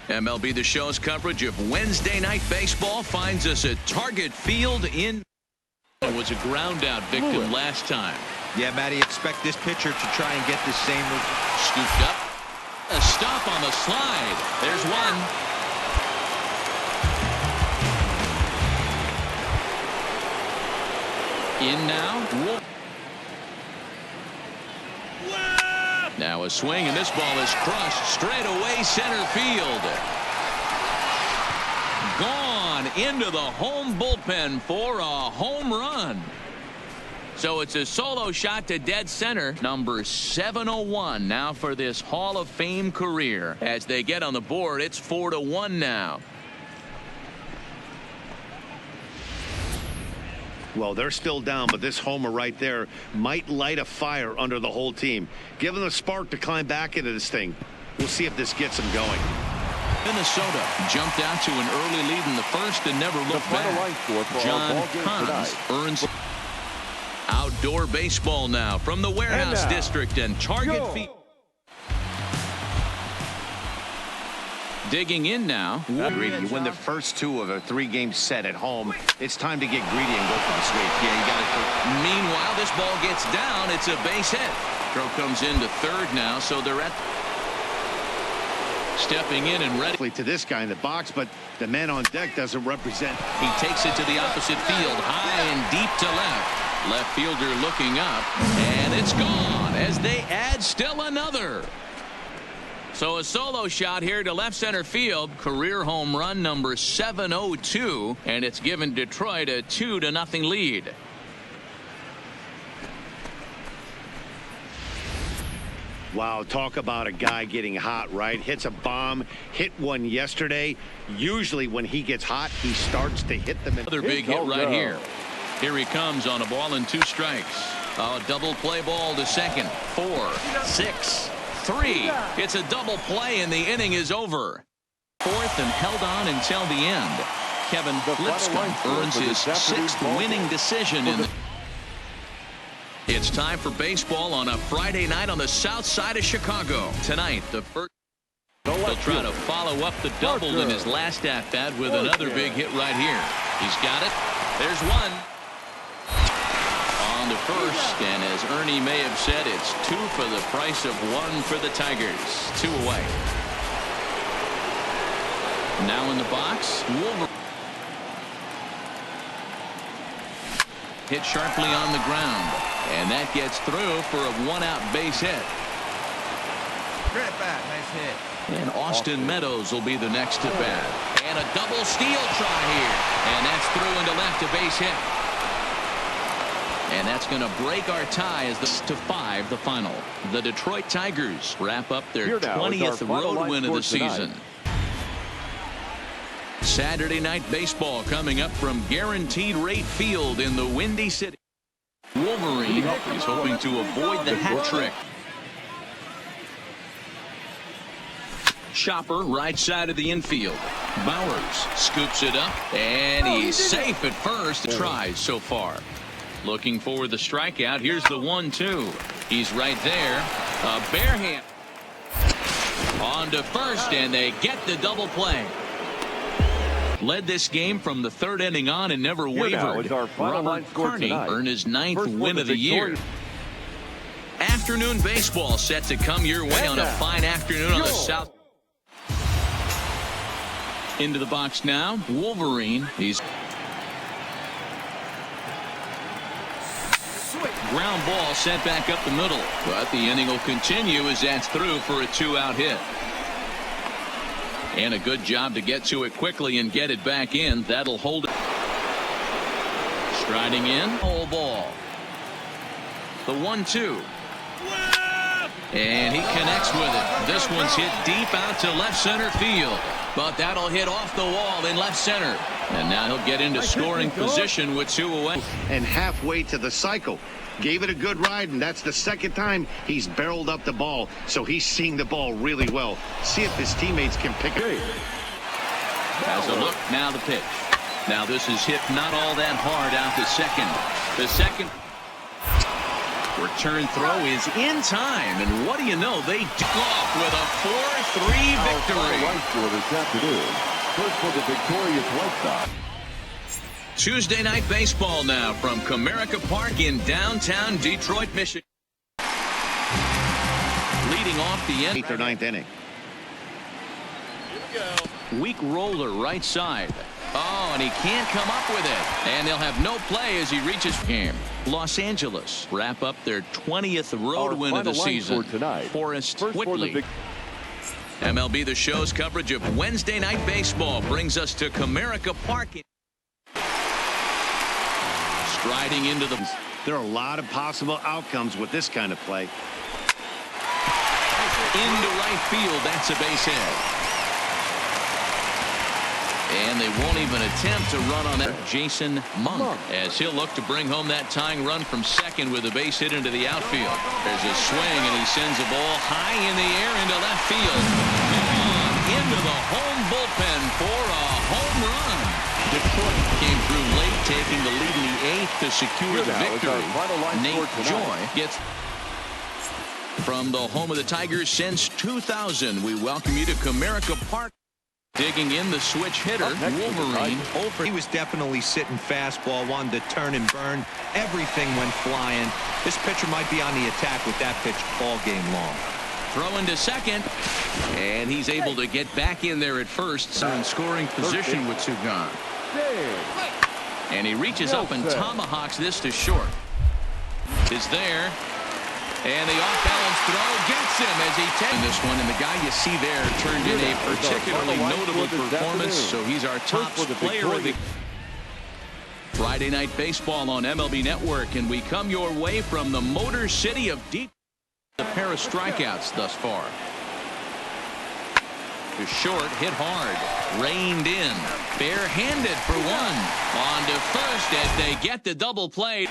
MLB The Show's coverage of Wednesday night baseball finds us at Target Field in... It was a ground-out victim last time. Yeah, Matty, expect this pitcher to try and get the same... Scooped up. A stop on the slide. There's one. In now. Now a swing, and this ball is crushed straight away center field. Gone into the home bullpen for a home run. So it's a solo shot to dead center. Number 701 now for this Hall of Fame career. As they get on the board, it's 4-1 now. Well, they're still down, but this homer right there might light a fire under the whole team. Give them a spark to climb back into this thing. We'll see if this gets them going. Minnesota jumped out to an early lead in the first and never looked back. John Connors earns outdoor baseball now from the Warehouse District and Target Field. Digging in now. Greedy, you win the first two of a three-game set at home. It's time to get greedy and go for the sweep. Yeah, you got it. Meanwhile, this ball gets down. It's a base hit. Throw comes into third now, so they're at stepping in and ready To this guy in the box, but the man on deck doesn't represent. He takes it to the opposite field, high and deep to left. Left fielder looking up, and it's gone as they add still another. So a solo shot here to left center field. Career home run number 702, and it's given Detroit a 2-0 lead. Wow, talk about a guy getting hot, right? Hits a bomb, hit one yesterday. Usually when he gets hot, he starts to hit them. Another big hit right here. Here he comes on a ball and 2 strikes. A double play ball to second. 4, 6, 3. It's a double play and the inning is over. Fourth and held on until the end. Kevin Lipscomb earns his 6th winning decision in the... It's time for baseball on a Friday night on the south side of Chicago. Tonight, the first... He'll try to follow up the double in his last at-bat with another big hit right here. He's got it. There's one. On the first, and as Ernie may have said, it's 2 for the price of 1 for the Tigers. 2 away. Now in the box, Wolverine. Hit sharply on the ground, and that gets through for a 1-out base hit. Great bat, nice hit. And Austin Meadows will be the next to bat. And a double steal try here, and that's through into left, a base hit. And that's going to break our tie as to 5, the final. The Detroit Tigers wrap up their 20th road win of the season. Saturday night baseball coming up from Guaranteed Rate Field in the Windy City. Wolverine is hoping to avoid the hat trick. Chopper right side of the infield. Bowers scoops it up, and he's safe at first. Tries so far. Looking for the strikeout. Here's the 1-2. He's right there. A bare hand. On to first, and they get the double play. Led this game from the 3rd inning on and never wavered. Robert Carney earned his 9th win of the year. Afternoon baseball set to come your way on a fine afternoon on the south. Into the box now, Wolverine. He's ground ball sent back up the middle, but the inning will continue as that's through for a 2-out hit. And a good job to get to it quickly and get it back in. That'll hold it. Striding in, whole ball. The 1-2. And he connects with it. This one's hit deep out to left center field. But that'll hit off the wall in left center. And now he'll get into scoring position with 2 away. And halfway to the cycle. Gave it a good ride, and that's the 2nd time he's barreled up the ball. So he's seeing the ball really well. See if his teammates can pick it. Has a look. Now the pitch. Now this is hit not all that hard out to second. The second. Return throw is in time, and what do you know? They took off with a 4-3 victory. This afternoon. First for the victorious White Sox. Tuesday night baseball now from Comerica Park in downtown Detroit, Michigan. Leading off the end. 8th or 9th inning. Weak roller right side. Oh, and he can't come up with it. And they'll have no play as he reaches game. Los Angeles wrap up their 20th road win of the season. Forrest Whitley. MLB The Show's coverage of Wednesday night baseball brings us to Comerica Park. Striding into the... There are a lot of possible outcomes with this kind of play. Into right field, that's a base hit. And they won't even attempt to run on that. Jason Monk, as he'll look to bring home that tying run from second with a base hit into the outfield. There's a swing, and he sends a ball high in the air into left field. Into the home bullpen for a home run. Detroit came through late, taking the lead in the 8th to secure the victory. Nate Joy gets... From the home of the Tigers since 2000, we welcome you to Comerica Park. Digging in the switch hitter, Wolverine. He was definitely sitting fastball, wanted to turn and burn. Everything went flying. This pitcher might be on the attack with that pitch all game long. Throwing to second, and he's able to get back in there at first. So in scoring position with two gone. And he reaches up and tomahawks this to short. Is there. And the off-balance throw gets him as he takes this one. And the guy you see there turned in a particularly notable performance. So he's our top player of the Friday Night Baseball on MLB Network. And we come your way from the Motor City of Detroit. A pair of strikeouts thus far. To short, hit hard. Reined in. Barehanded for one. On to first as they get the double play.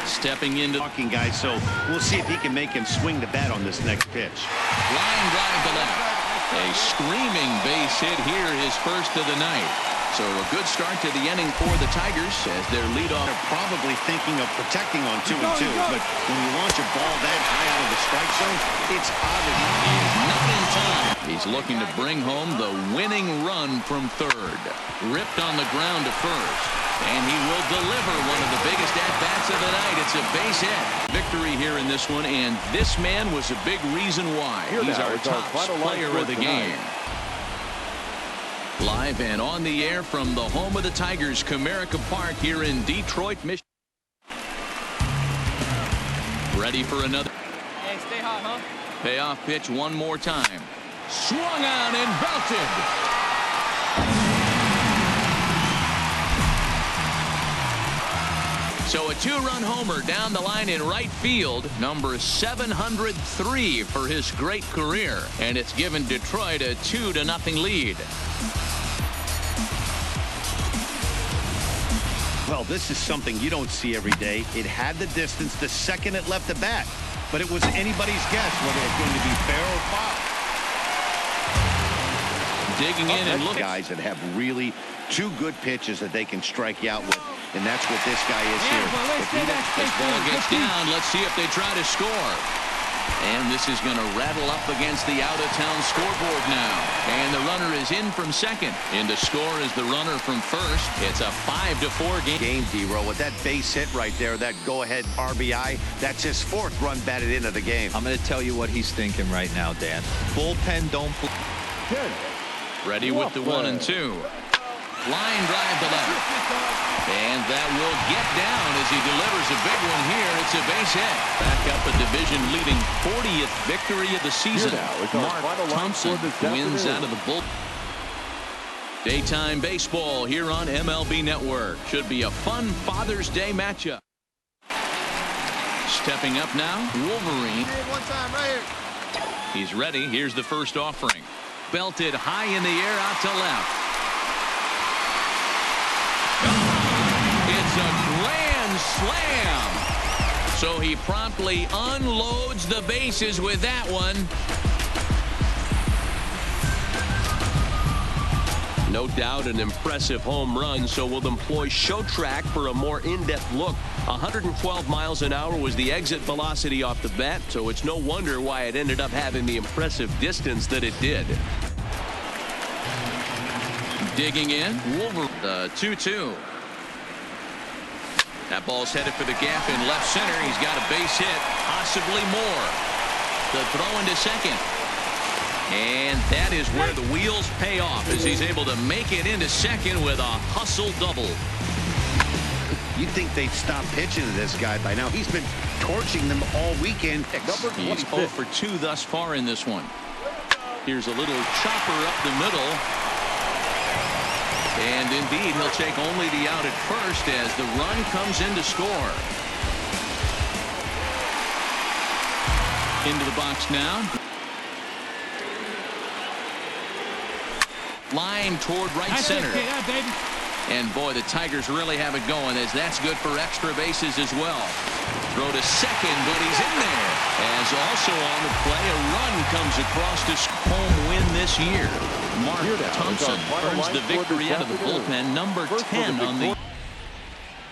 Stepping into Talking guy, so we'll see if he can make him swing the bat on this next pitch. Line drive to left. A screaming base hit here, his first of the night. So a good start to the inning for the Tigers as their leadoff. They're probably thinking of protecting on 2-2, but when you launch a ball that high out of the strike zone, it's obvious. He's not in time. He's looking to bring home the winning run from third. Ripped on the ground to first. And he will deliver one of the biggest at-bats of the night. It's a base hit. Victory here in this one, and this man was a big reason why. He's our top player of the game. Live and on the air from the home of the Tigers, Comerica Park here in Detroit, Michigan. Ready for another. Hey, stay hot, huh? Payoff pitch one more time. Swung on and belted. So a two-run homer down the line in right field, number 703 for his great career. And it's given Detroit a 2-0 lead. Well, this is something you don't see every day. It had the distance the second it left the bat, but it was anybody's guess whether it's going to be fair or foul. Digging in and looking. Guys that have really two good pitches that they can strike you out with, and that's what this guy is here. This ball gets down. Let's see if they try to score. And this is going to rattle up against the out-of-town scoreboard now. And the runner is in from second. In to score is the runner from first. It's a 5-4 game. D-Row, with that base hit right there, that go-ahead RBI, that's his fourth run batted into the game. I'm going to tell you what he's thinking right now, Dan. Bullpen don't... Ready with the 1-2. Line drive to left. And that will get down as he delivers a big one here. It's a base hit. Back up a division-leading 40th victory of the season. Mark Thompson wins out of the bullpen. Daytime baseball here on MLB Network. Should be a fun Father's Day matchup. Stepping up now, Wolverine. One time right here. He's ready. Here's the first offering. Belted high in the air out to left. It's a grand slam. So he promptly unloads the bases with that one. No No doubt an impressive home run, so we'll employ Show Track for a more in-depth look. 112 miles an hour was the exit velocity off the bat, so it's no wonder why it ended up having the impressive distance that it did. Digging in, Wolverine, 2-2. That ball's headed for the gap in left center. He's got a base hit, possibly more. The throw into second. And that is where the wheels pay off, as he's able to make it into second with a hustle double. You'd think they'd stop pitching to this guy by now. He's been torching them all weekend. He's 0 for 2 thus far in this one. Here's a little chopper up the middle. And indeed, he'll take only the out at first as the run comes in to score. Into the box now. Line toward right center. And boy, the Tigers really have it going, as that's good for extra bases as well. Throw to second, but he's in there. As also on the play, a run comes across to home win this year. Mark Thompson earns the victory out of the bullpen, number 10 on the...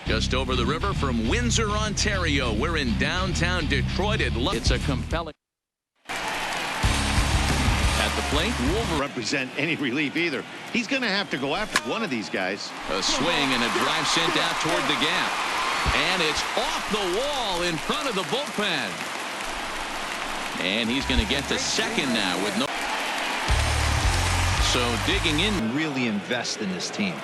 Just over the river from Windsor, Ontario. We're in downtown Detroit. It's a compelling... At the plate, Wolverine Represent any relief either. He's going to have to go after one of these guys. A swing and a drive sent out toward the gap. And it's off the wall in front of the bullpen. And he's going to get to second now with no... So digging in. Really invest in this team.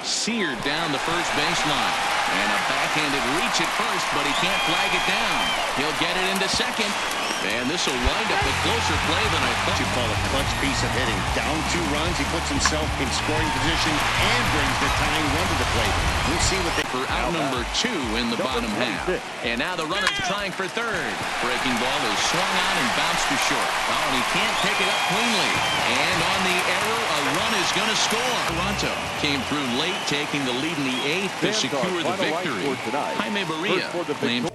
Seared down the first baseline. And a backhanded reach at first, but he can't flag it down. He'll get it into second. And this will wind up a closer play than I thought. You call a clutch piece of hitting. Down 2 runs, he puts himself in scoring position and brings the tying run to the plate. We'll see what they... For out number 2 in the bottom half. And now the runner's trying for third. Breaking ball is swung out and bounced to short. Oh, and he can't pick it up cleanly. And on the error, a run is going to score. Toronto came through late, taking the lead in the 8th to secure the victory. Jaime Barria claimed...